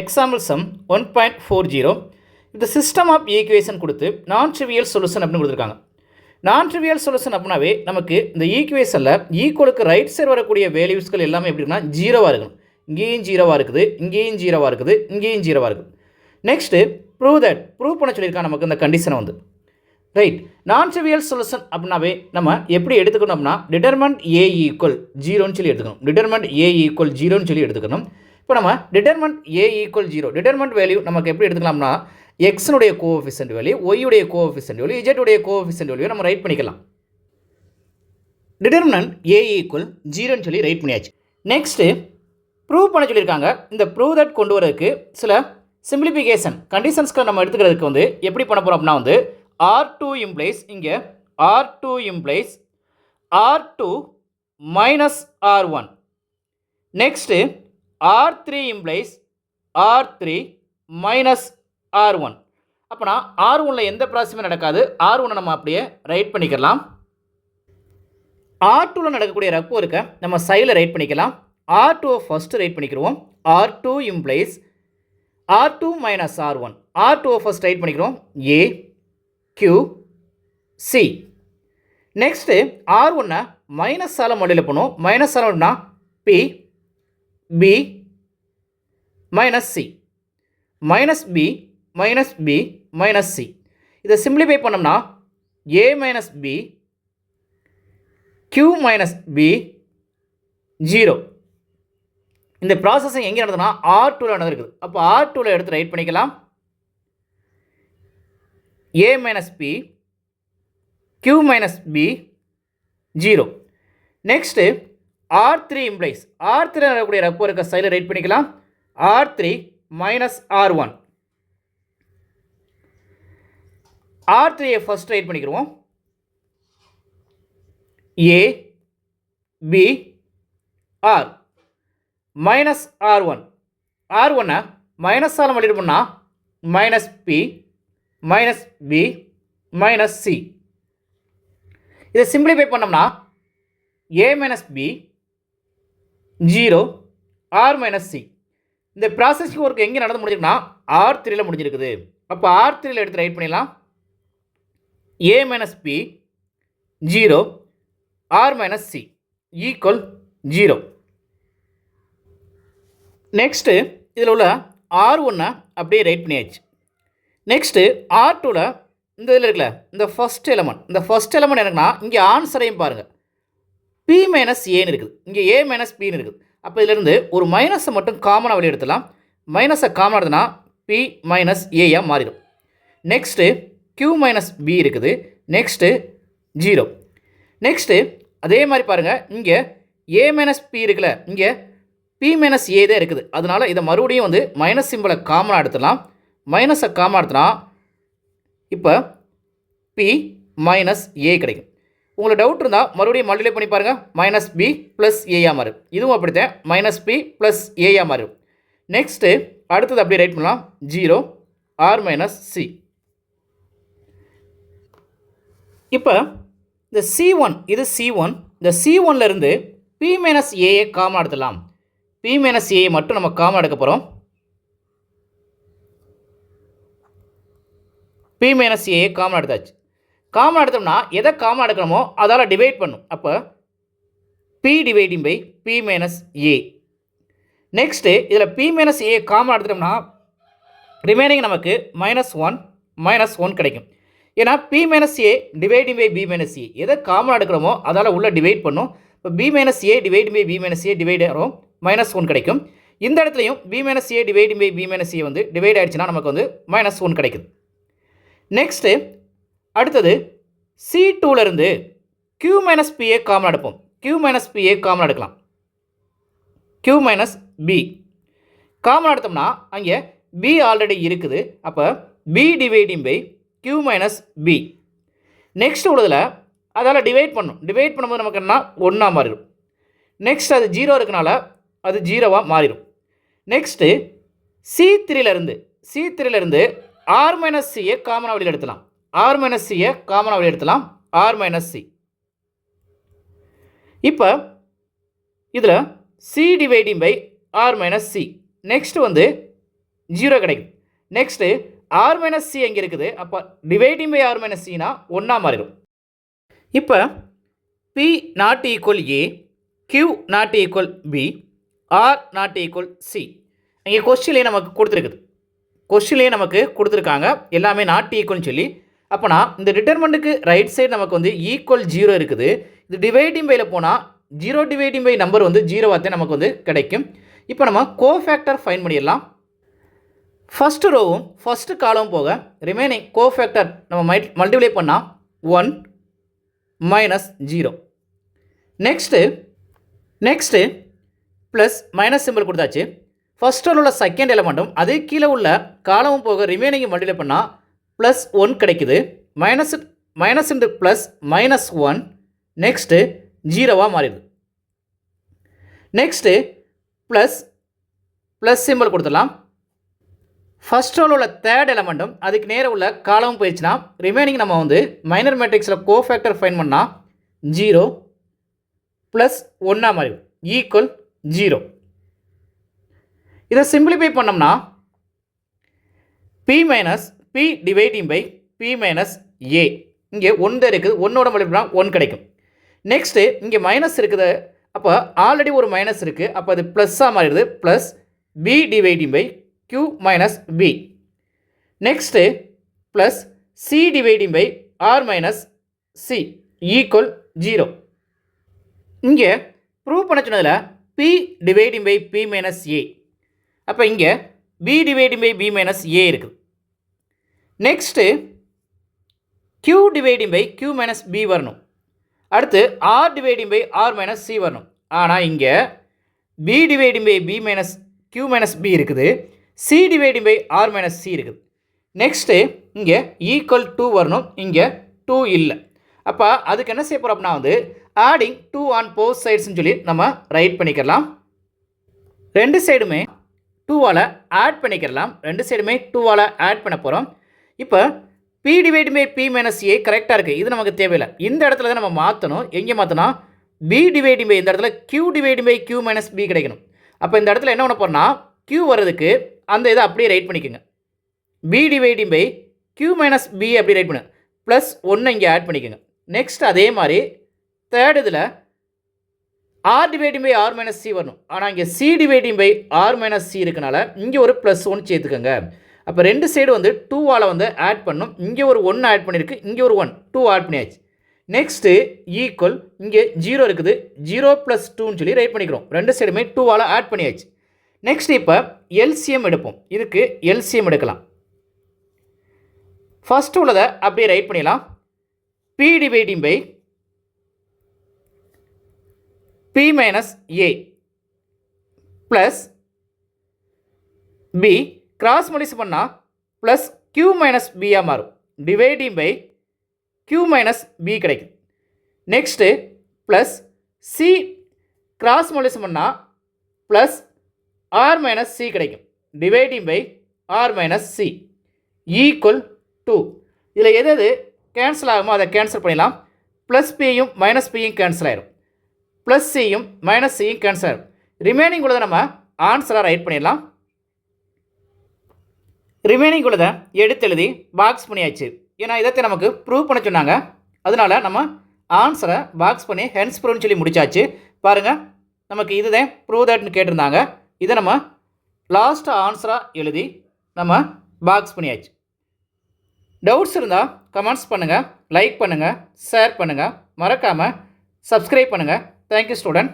Example some 1.40 இந்த system of equation கொடுத்து நான் ட்ரிவியல் சொல்யூஷன் அப்படின்னு கொடுத்துருக்காங்க. நான் ட்ரிவியல் சொல்யூஷன் அப்படின்னாவே நமக்கு இந்த ஈக்குவேஷனில் ஈக்குவலுக்கு ரைட் சைடு வரக்கூடிய வேல்யூஸ்கள் எல்லாமே எப்படின்னா ஜீரோவாக இருக்கணும். இங்கேயும் ஜீரோவாக இருக்குது, இங்கேயும் ஜீரோவாக இருக்குது, இங்கேயும் ஜீரோவாக இருக்குது. நெக்ஸ்ட்டு ப்ரூவ் பண்ண சொல்லியிருக்காங்க நமக்கு இந்த கண்டிஷனை வந்து. ரைட், நான் ட்ரிவியல் சொல்யூஷன் அப்படின்னாவே நம்ம எப்படி எடுத்துக்கணும் அப்படின்னா டிட்டர்மெண்ட் ஏ ஈக்குவல் ஜீரோன்னு சொல்லி எடுத்துக்கணும். டிட்டர்மெண்ட் ஏ ஈக்குவல் ஜீரோன்னு சொல்லி எடுத்துக்கணும். இப்போ நம்ம determinant A equal zero, determinant value நமக்கு எப்படி எடுத்துக்கலாம்னா எக்ஸனுடைய கோஎஃபிஷியன்ட் வேல்யூ, ஒய்யுடைய கோஎஃபிஷியன்ட் வேல்யூ, இஜெட்டுடைய கோஎஃபிஷியன்ட் வேல்யூ நம்ம ரைட் பண்ணிக்கலாம். டிட்டர்மினன்ட் ஏ ஈக்குவல் ஜீரோன்னு சொல்லி ரைட் பண்ணியாச்சு. நெக்ஸ்ட்டு ப்ரூவ் பண்ண சொல்லியிருக்காங்க. இந்த ப்ரூவ் தட் கொண்டு வரதுக்கு சில சிம்பிளிஃபிகேஷன் கண்டிஷன்ஸ்க்கு நம்ம எடுத்துக்கிறதுக்கு வந்து எப்படி பண்ண போகிறோம் அப்படின்னா வந்து R2 இம்ப்ளைஸ் இங்கே R2 implies R2 minus R1. Next R3 implies R3 minus R1. அப்போனா R1ல் எந்த ப்ராசஸுமே நடக்காது. R1 நம்ம அப்படியே ரைட் பண்ணிக்கலாம். R2ல் நடக்கக்கூடிய ரப்போ இருக்க நம்ம சைடில் ரைட் பண்ணிக்கலாம். R2 ஃபஸ்ட்டு ரைட் பண்ணிக்கிறோம். R2 implies R2 minus R1. R2 first right பண்ணிக்கிறோம். A Q C. Next R1 மைனஸால் மல்டிப்ளை பண்ணுவோம். மைனஸால் அப்படின்னா P B minus C minus B minus B minus C. இதை சிம்பிளிஃபை பண்ணோம்னா A minus B Q minus B 0. இந்த processing எங்கே நடந்ததுன்னா R2ல் நடந்திருக்குது. அப்போ R2ல் எடுத்து ரைட் பண்ணிக்கலாம். A minus P Q minus B 0. Next R3 implies R3 நடக்கக்கூடிய ரப்போ இருக்க சைடில் ரைட் பண்ணிக்கலாம். R3 minus R1. R3 first right பண்ணிக்கிறோம். A B R minus R1. R1 மைனஸால் மல்டிப்ளை பண்ணால் minus P minus B minus C. இதை சிம்பிளிஃபை பண்ணோம்னா A minus B 0 R minus C. இந்த ப்ராசஸிங் ஒர்க் எங்கே நடந்து முடிஞ்சிருக்குன்னா R3ல் முடிஞ்சிருக்குது. அப்போ R3ல் எடுத்து ரைட் பண்ணிடலாம். A minus P 0 R minus C equal 0. Next இதில் உள்ள R1 அப்படியே ரைட் பண்ணியாச்சு. நெக்ஸ்ட்டு R2ல் இந்த இதில் இருக்குல்ல இந்த ஃபஸ்ட் எலமெண்ட் எனக்குன்னா இங்கே ஆன்சரையும் பாருங்கள். P மைனஸ் ஏன்னு இருக்குது, இங்கே A மைனஸ் Pன்னு இருக்குது. அப்போ இதிலிருந்து ஒரு மைனஸை மட்டும் காமனாக வெளியே எடுத்துலாம். மைனஸை காமனாக எடுத்தனா P மைனஸ் ஏயாக மாறிடும். நெக்ஸ்ட்டு Q மைனஸ் B இருக்குது. நெக்ஸ்ட்டு 0. நெக்ஸ்ட்டு அதே மாதிரி பாருங்கள், இங்கே A மைனஸ் P இருக்குல்ல, இங்கே P மைனஸ் ஏ தான் இருக்குது. அதனால் இதை மறுபடியும் வந்து மைனஸ் சிம்பிளை காமனாக எடுத்துலாம். மைனஸை காமனாக எடுத்துனா இப்போ P மைனஸ் ஏ கிடைக்கும். உங்களுக்கு டவுட் இருந்தால் மறுபடியும் மல்டிப்ளை பண்ணி பாருங்கள். மைனஸ் B ப்ளஸ் ஏயாக மாறும். இதுவும் அப்படித்தான் மைனஸ் P ப்ளஸ் ஏயாக மாறும். நெக்ஸ்ட்டு அடுத்தது அப்படியே ரைட் பண்ணலாம். 0 R மைனஸ் C. இப்போ இந்த C1 இது C1. இந்த C1லேருந்து P மைனஸ் ஏயை காமனாக எடுத்துடலாம். P மைனஸ் ஏயை மட்டும் நம்ம காமனாக எடுக்க போகிறோம். P மைனஸ் ஏயை காமனாக எடுத்தாச்சு. காமனாக எடுத்தோம்னா எதை காமனாக எடுக்கணுமோ அதால் டிவைட் பண்ணும். அப்போ P dividing by P minus A. Next இதில் P மைனஸ் ஏ காமனாக எடுத்துட்டோம்னா ரிமைனிங் நமக்கு -1 கிடைக்கும். ஏன்னா P minus A dividing by B minus A எதை காமனாக எடுக்கிறோமோ அதால் உள்ள டிவைட் பண்ணும். இப்போ B minus A dividing by B minus A divide ஆகும், -1 கிடைக்கும். இந்த இடத்துலையும் B minus A dividing by B minus A வந்து டிவைட் ஆகிடுச்சுன்னா நமக்கு வந்து -1 கிடைக்குது. நெக்ஸ்ட்டு அடுத்தது C2லேருந்து Q மைனஸ் Pயை காமனாக எடுப்போம். Q மைனஸ் Pயை காமனாக எடுக்கலாம். Q மைனஸ் B காமனாக எடுத்தோம்னா அங்கே B ஆல்ரெடி இருக்குது. அப்போ B dividing by Q minus B. Next உள்ளதில் அதால் டிவைட் பண்ணும். டிவைட் பண்ணும்போது நமக்கு என்ன 1ஆக மாறிடும். நெக்ஸ்ட் அது 0 இருக்கனால அது 0வாக மாறிடும். நெக்ஸ்ட்டு C3லேருந்து R மைனஸ் சியை காமனாக வெளியில் எடுத்துலாம். R மைனஸ் சியை காமனாக வெளியில் எடுத்துலாம். R minus C. இப்போ இதில் C dividing by R minus C. Next வந்து 0 கிடைக்கும். நெக்ஸ்ட்டு ஆர் மைனஸ் சி எங்கே இருக்குது, அப்போ டிவைடிங் பை ஆர் மைனஸ் சினா 1 மாறிடும். இப்போ B not equal A, Q not equal B, R not equal C. இங்கே கொஸ்டின்லேயே நமக்கு கொடுத்துருக்காங்க எல்லாமே நாட் ஈக்குவல்னு சொல்லி. அப்போனா இந்த டிட்டர்மெண்ட்டுக்கு ரைட் சைடு நமக்கு வந்து ஈக்குவல் 0 இருக்குது. இது டிவைடிங் பையில் போனால் 0 டிவைடிங் பை நம்பர் வந்து 0 நமக்கு வந்து கிடைக்கும். இப்போ நம்ம கோஃபேக்டர் ஃபைன் பண்ணிடலாம். ஃபஸ்ட்டு ரோவும் ஃபஸ்ட்டு காலம் போக ரிமைனிங் கோஃபேக்டர் நம்ம மல்டிப்ளை பண்ணால் 1 minus 0. Next plus minus simple கொடுத்தாச்சு. ஃபஸ்ட் ரோவில் உள்ள செகண்ட் எலமெண்ட்டும் அது கீழே உள்ள காலமும் போக ரிமைனிங் மல்டிப்ளை பண்ணால் ப்ளஸ் 1 கிடைக்குது. Minus into plus minus 1. Next 0 மாறிடுது. நெக்ஸ்ட்டு ப்ளஸ் சிம்பிள் கொடுத்துடலாம். ஃபஸ்ட் ரோவில் உள்ள தேர்ட் எலமெண்ட்டும் அதுக்கு நேர உள்ள காலமும் போயிடுச்சுன்னா ரிமைனிங் நம்ம வந்து மைனர் மேட்ரிக்ஸில் கோஃபேக்டர் ஃபைன் பண்ணால் 0 ப்ளஸ் 1 மாறிடும் ஈக்குவல் 0. இதை சிம்பிளிஃபை பண்ணோம்னா P minus P dividing by P minus A. இங்கே 1 இருக்குது, 1ஓட மல்டிப்ளை 1 கிடைக்கும். நெக்ஸ்ட்டு இங்கே மைனஸ் இருக்குது, அப்போ ஆல்ரெடி ஒரு மைனஸ் இருக்குது, அப்போ அது ப்ளஸ்ஸாக மாறிடுது. Plus P dividing by q minus P. Next plus C dividing by R minus C equal 0. இங்கே ப்ரூவ் பண்ண சொன்னதில் P dividing by P minus A, அப்போ இங்கே P dividing by P minus A இருக்குது. Next q dividing by q minus P வரணும். அடுத்து R dividing by R minus C வரணும். ஆனால் இங்கே P dividing by P minus q minus P இருக்குது, C dividing by R minus C இருக்குது. Next இங்கே equal 2 வரணும், இங்கே 2 இல்லை. அப்போ அதுக்கு என்ன செய்ய போகிறோம் அப்படின்னா வந்து ஆடிங் 2 ஆன் போத் சைட்ஸ்ன்னு சொல்லி நம்ம ரைட் பண்ணிக்கலாம். ரெண்டு சைடுமே 2ஆல் ஆட் பண்ணிக்கலாம். ரெண்டு சைடுமே 2ஆல் ஆட் பண்ண போகிறோம். இப்போ P dividing by P minus A கரெக்டாக இருக்குது, இது நமக்கு தேவையில்லை. இந்த இடத்துல தான் நம்ம மாற்றணும். எங்கே மாற்றினா பி டிவைடிங் பை இந்த இடத்துல q dividing by q minus B கிடைக்கணும். அப்போ இந்த இடத்துல என்ன பண்ண போகிறோம்னா q வர்றதுக்கு அந்த இதை அப்படியே ரைட் பண்ணிக்கோங்க. B dividing by q minus B அப்படி ரைட் பண்ணு, ப்ளஸ் 1 இங்கே ஆட் பண்ணிக்கோங்க. நெக்ஸ்ட் அதே மாதிரி தேர்ட் இதில் R dividing by R minus C வரணும். ஆனால் இங்கே C dividing by R minus C இருக்கனால இங்கே ஒரு ப்ளஸ் 1 சேர்த்துக்கோங்க. அப்போ ரெண்டு சைடு வந்து 2ஆல் வந்து ஆட் பண்ணும். இங்கே ஒரு 1 ஆட் பண்ணியிருக்கு, இங்கே ஒரு 1, 2 ஆட் பண்ணியாச்சு. நெக்ஸ்ட்டு ஈக்குவல் இங்கே 0 இருக்குது, 0 ப்ளஸ் 2ன்னு சொல்லி ரைட் பண்ணிக்கிறோம். ரெண்டு சைடுமே 2ஆல் ஆட் பண்ணியாச்சு. நெக்ஸ்ட் இப்போ எல்சிஎம் எடுப்போம். இதுக்கு எல்சிஎம் எடுக்கலாம். ஃபஸ்ட்டு உள்ளதை அப்படியே ரைட் பண்ணிடலாம். P dividing by P minus A plus P cross multiply பண்ணால் ப்ளஸ் q மைனஸ் பியாக மாறும். Dividing by q minus P கிடைக்கும். நெக்ஸ்ட்டு ப்ளஸ் சி கிராஸ் மல்டிப்ளை பண்ணால் ப்ளஸ் ஆர் மைனஸ் சி கிடைக்கும். Dividing by R minus C equal 2. இதில் எது cancel ஆகுமோ அதை கேன்சல் பண்ணிடலாம். ப்ளஸ் பியும் மைனஸ் பியும் கேன்சல் ஆகிடும், ப்ளஸ் சியும் மைனஸ் சியும் கேன்சல் ஆகிடும். ரிமைனிங் உள்ளதை நம்ம ஆன்சராக ரைட் பண்ணிடலாம். ரிமைனிங் உள்ளதை எடுத்து எழுதி பாக்ஸ் பண்ணியாச்சு. ஏன்னா இதை நமக்கு ப்ரூவ் பண்ண சொன்னாங்க, அதனால் நம்ம ஆன்சரை பாக்ஸ் பண்ணி ஹென்ஸ் ப்ரூவ்னு சொல்லி முடிச்சாச்சு. பாருங்கள், நமக்கு இதுதான் ப்ரூவ் தட்னு கேட்டிருந்தாங்க. இதை நம்ம லாஸ்ட்டாக ஆன்சராக எழுதி நம்ம பாக்ஸ் பண்ணியாச்சு. டவுட்ஸ் இருந்தால் கமெண்ட்ஸ் பண்ணுங்கள், லைக் பண்ணுங்கள், ஷேர் பண்ணுங்கள், மறக்காமல் சப்ஸ்கிரைப் பண்ணுங்கள். Thank you student.